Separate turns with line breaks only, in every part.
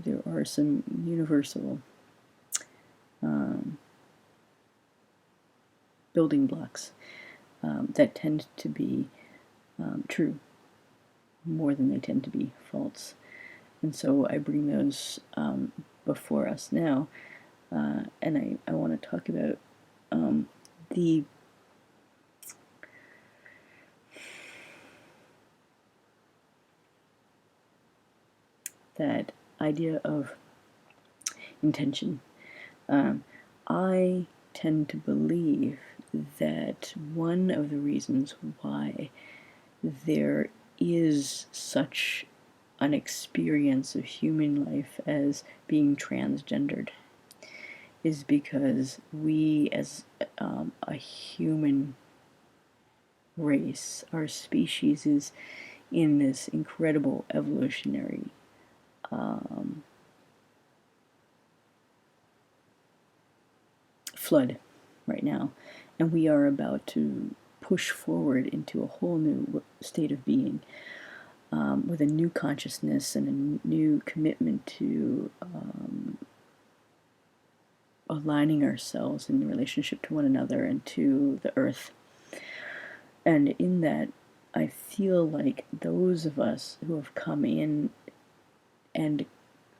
there are some universal building blocks that tend to be true more than they tend to be false. And so I bring those before us now, and I want to talk about the that idea of intention. I tend to believe that one of the reasons why there is such an experience of human life as being transgendered is because we, as a human race, our species is in this incredible evolutionary flood right now, and we are about to push forward into a whole new state of being, with a new consciousness and a new commitment to aligning ourselves in relationship to one another and to the earth. And in that, I feel like those of us who have come in, and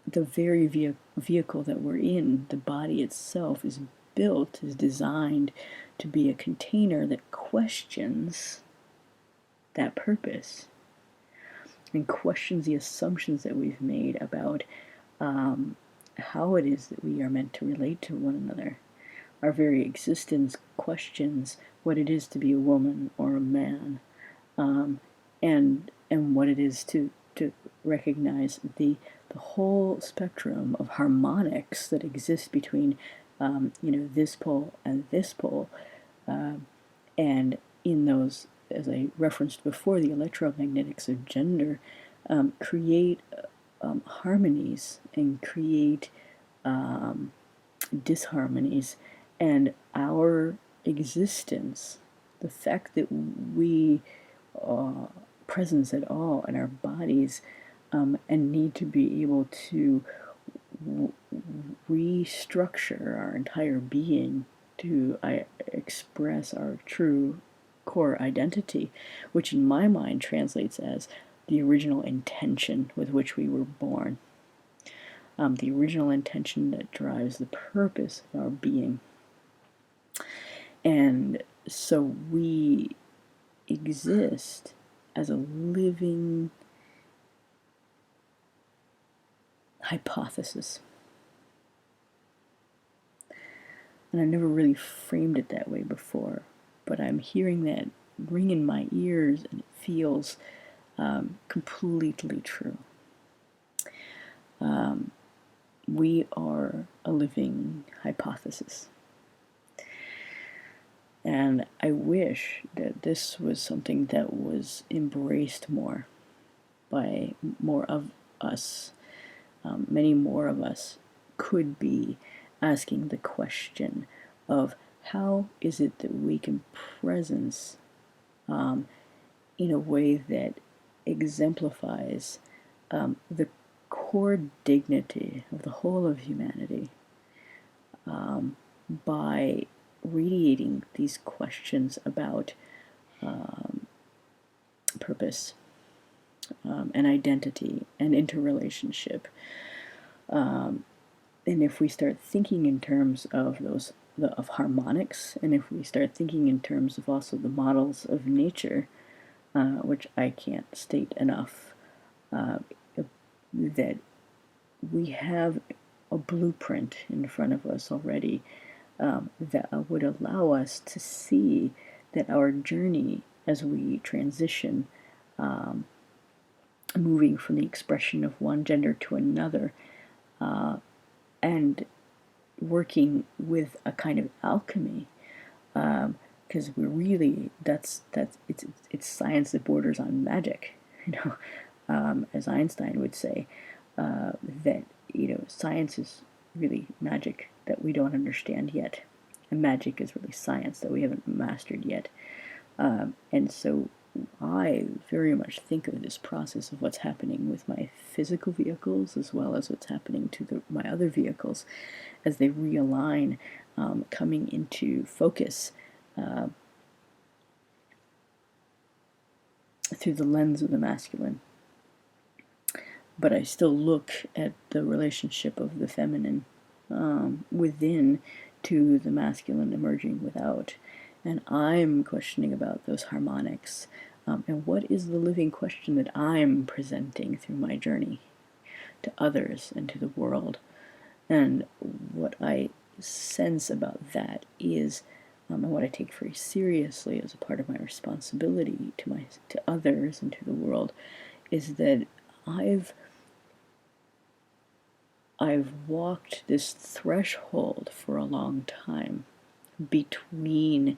the very vehicle that we're in, the body itself, is built, is designed to be a container that questions that purpose and questions the assumptions that we've made about how it is that we are meant to relate to one another. Our very existence questions what it is to be a woman or a man, and what it is to recognize the whole spectrum of harmonics that exist between this pole and this pole, and in those, as I referenced before, the electromagnetics of gender create harmonies and create disharmonies, and our existence, the fact that we are presence at all in our bodies, and need to be able to restructure our entire being to express our true core identity, which in my mind translates as the original intention with which we were born, the original intention that drives the purpose of our being. And so we exist as a living hypothesis. And I never really framed it that way before, but I'm hearing that ring in my ears, and it feels completely true. We are a living hypothesis. And I wish that this was something that was embraced more by more of us. Many more of us could be asking the question of how is it that we can presence in a way that exemplifies the core dignity of the whole of humanity, by radiating these questions about purpose, and identity and interrelationship. And if we start thinking in terms of of harmonics, and if we start thinking in terms of also the models of nature, which I can't state enough, that we have a blueprint in front of us already, that would allow us to see that our journey as we transition, moving from the expression of one gender to another, and working with a kind of alchemy, because we're really, it's science that borders on magic, as Einstein would say, that science is really magic that we don't understand yet, and magic is really science that we haven't mastered yet. And so I very much think of this process of what's happening with my physical vehicles as well as what's happening to my other vehicles as they realign, coming into focus through the lens of the masculine. But I still look at the relationship of the feminine within to the masculine emerging without. And I'm questioning about those harmonics. And what is the living question that I'm presenting through my journey to others and to the world? And what I sense about that is, and what I take very seriously as a part of my responsibility to others and to the world, is that I've walked this threshold for a long time between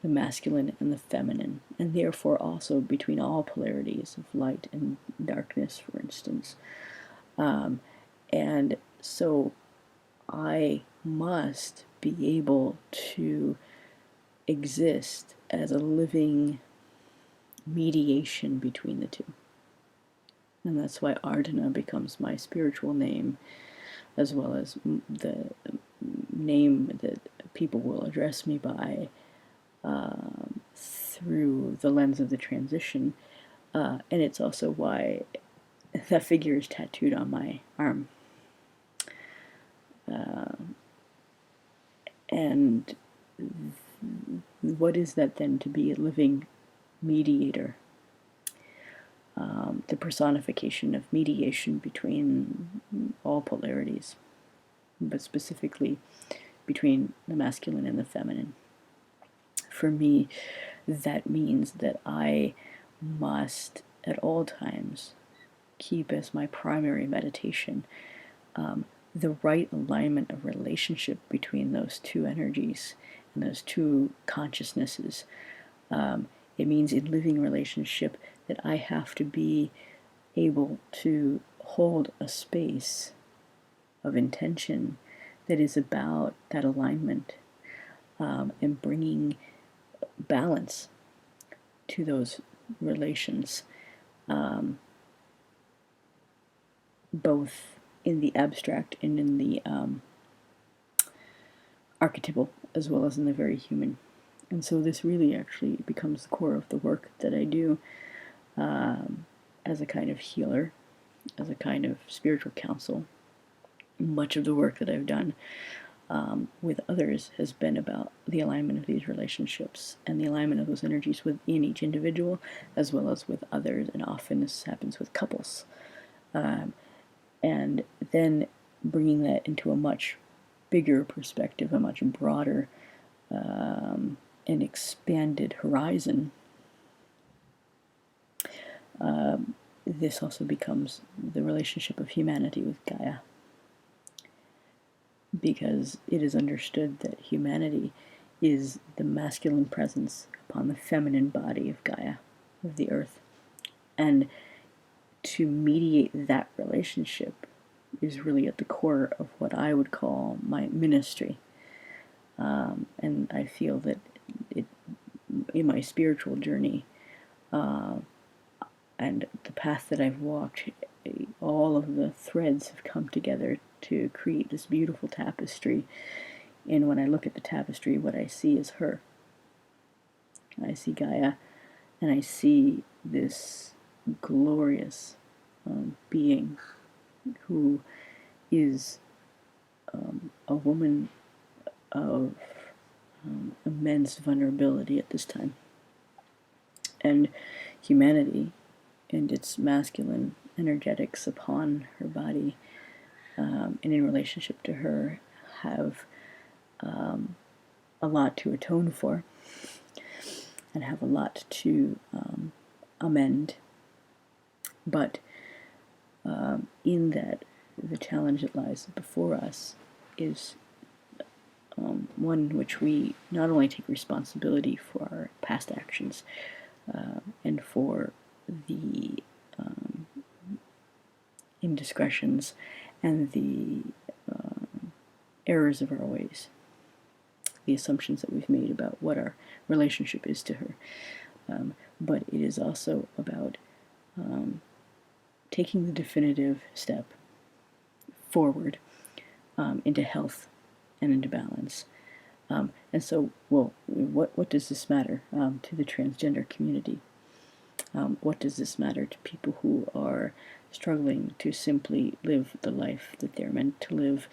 the masculine and the feminine, and therefore also between all polarities of light and darkness, for instance. And so I must be able to exist as a living mediation between the two. And that's why Ardhana becomes my spiritual name, as well as the name that people will address me by through the lens of the transition. And it's also why that figure is tattooed on my arm. And what is that then to be a living mediator? The personification of mediation between all polarities, but specifically between the masculine and the feminine. For me, that means that I must at all times keep as my primary meditation the right alignment of relationship between those two energies and those two consciousnesses. It means in living relationship that I have to be able to hold a space of intention that is about that alignment and bringing balance to those relations, both in the abstract and in the archetypal, as well as in the very human. And so this really actually becomes the core of the work that I do as a kind of healer, as a kind of spiritual counsel. Much of the work that I've done with others has been about the alignment of these relationships and the alignment of those energies within each individual, as well as with others, and often this happens with couples. And then bringing that into a much bigger perspective, a much broader and expanded horizon. This also becomes the relationship of humanity with Gaia, because it is understood that humanity is the masculine presence upon the feminine body of Gaia, of the earth. And to mediate that relationship is really at the core of what I would call my ministry. And I feel that in my spiritual journey and the path that I've walked, all of the threads have come together to create this beautiful tapestry. And when I look at the tapestry, what I see is her. I see Gaia, and I see this glorious being who is a woman of immense vulnerability at this time. And humanity and its masculine energetics upon her body and in relationship to her have a lot to atone for and have a lot to amend. But in that, the challenge that lies before us is one in which we not only take responsibility for our past actions and for the indiscretions and the errors of our ways, the assumptions that we've made about what our relationship is to her. but it is also about taking the definitive step forward into health and into balance. And so, well, what does this matter to the transgender community? What does this matter to people who are struggling to simply live the life that they're meant to live,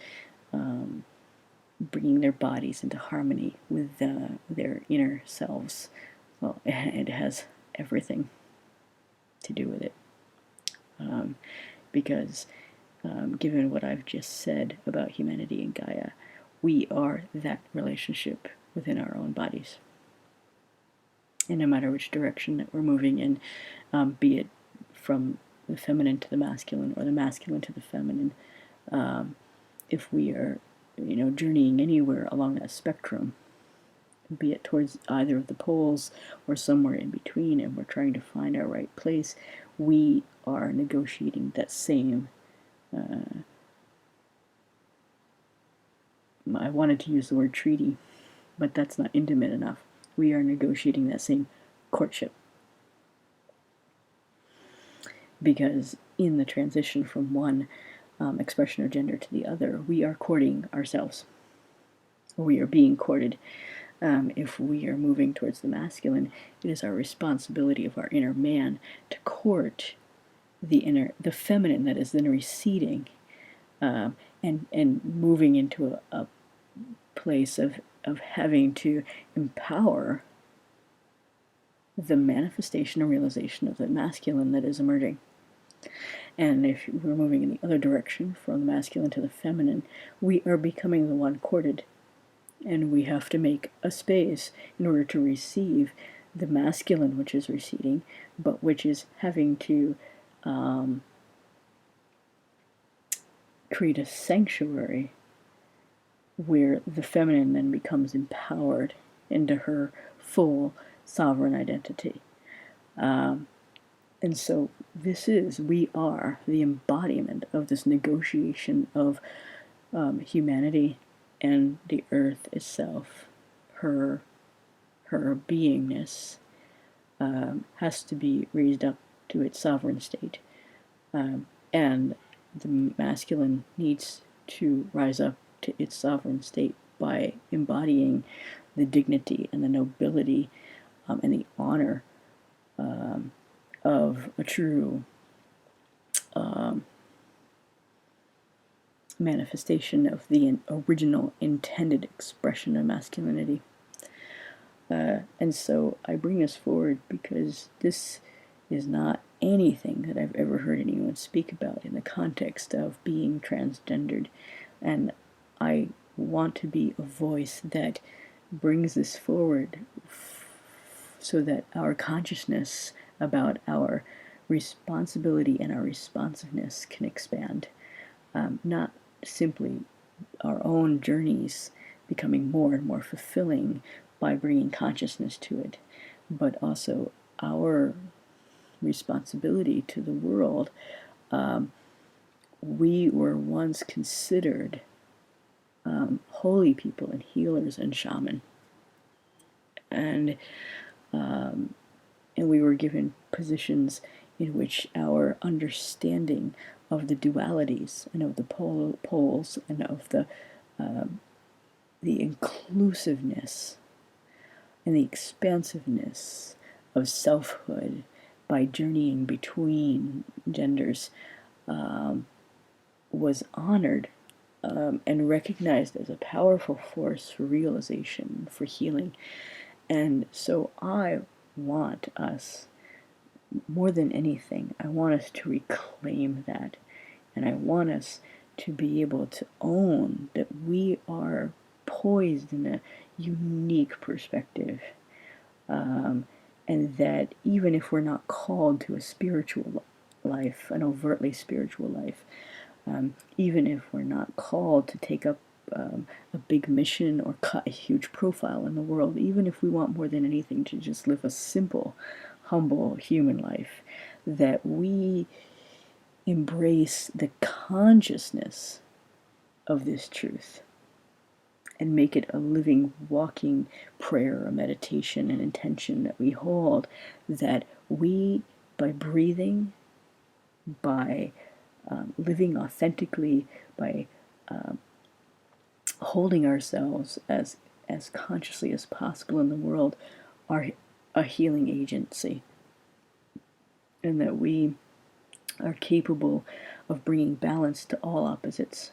bringing their bodies into harmony with their inner selves? Well, it has everything to do with it. Because given what I've just said about humanity and Gaia, we are that relationship within our own bodies. And no matter which direction that we're moving in, be it from the feminine to the masculine or the masculine to the feminine, if we are, journeying anywhere along that spectrum, be it towards either of the poles or somewhere in between, and we're trying to find our right place, we are negotiating that same, I wanted to use the word treaty, but that's not intimate enough. We are negotiating that same courtship. Because in the transition from one expression of gender to the other, we are courting ourselves. We are being courted. If we are moving towards the masculine, it is our responsibility of our inner man to court the feminine that is then receding, and moving into a place of having to empower the manifestation and realization of the masculine that is emerging. And if we're moving in the other direction, from the masculine to the feminine, we are becoming the one courted. And we have to make a space in order to receive the masculine, which is receding, but which is having to create a sanctuary where the feminine then becomes empowered into her full sovereign identity. And so we are the embodiment of this negotiation of humanity and the earth itself. Her beingness has to be raised up to its sovereign state. And the masculine needs to rise up to its sovereign state by embodying the dignity and the nobility and the honor of a true manifestation of the original intended expression of masculinity. And so I bring this forward because this is not anything that I've ever heard anyone speak about in the context of being transgendered. And I want to be a voice that brings this forward so that our consciousness about our responsibility and our responsiveness can expand. Not simply our own journeys becoming more and more fulfilling by bringing consciousness to it, but also our responsibility to the world. We were once considered holy people and healers and shaman, and we were given positions in which our understanding of the dualities and of the poles and of the inclusiveness and the expansiveness of selfhood by journeying between genders was honored and recognized as a powerful force for realization, for healing. And so I want us, more than anything, I want us to reclaim that. And I want us to be able to own that we are poised in a unique perspective. And that even if we're not called to a spiritual life, an overtly spiritual life, even if we're not called to take up a big mission or cut a huge profile in the world, even if we want more than anything to just live a simple, humble human life, that we embrace the consciousness of this truth and make it a living, walking prayer, a meditation, an intention that we hold, that we, by breathing, by living authentically, by holding ourselves as consciously as possible in the world, are a healing agency, and that we are capable of bringing balance to all opposites,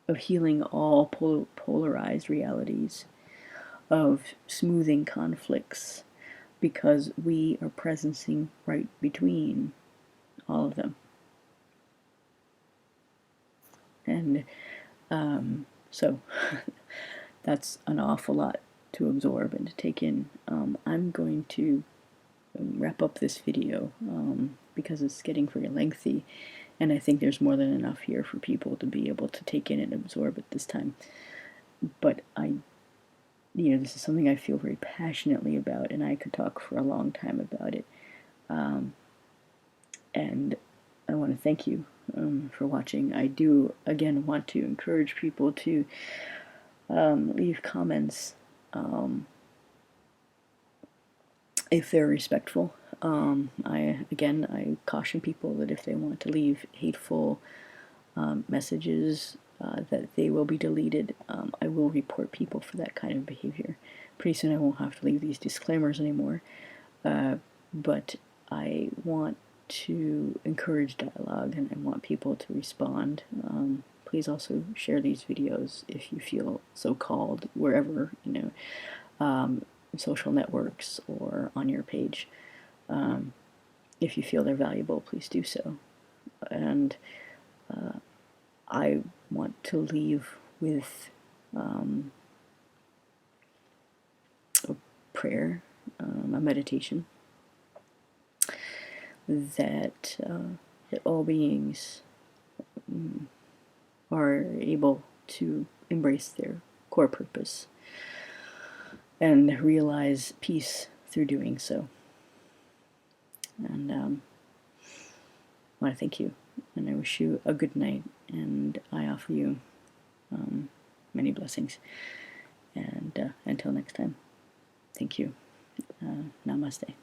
of healing all polarized realities, of smoothing conflicts, because we are presencing right between all of them. And so that's an awful lot to absorb and to take in. I'm going to wrap up this video because it's getting very lengthy, and I think there's more than enough here for people to be able to take in and absorb at this time. But this is something I feel very passionately about, and I could talk for a long time about it. And I want to thank you for watching. I do, again, want to encourage people to leave comments if they're respectful. I caution people that if they want to leave hateful messages, that they will be deleted. I will report people for that kind of behavior. Pretty soon I won't have to leave these disclaimers anymore, but I want to encourage dialogue, and I want people to respond. Please also share these videos if you feel so called, wherever, social networks or on your page. If you feel they're valuable, please do so. And I want to leave with a prayer, a meditation, that all beings are able to embrace their core purpose and realize peace through doing so. And I want to thank you, and I wish you a good night, and I offer you many blessings. And until next time, thank you. Namaste.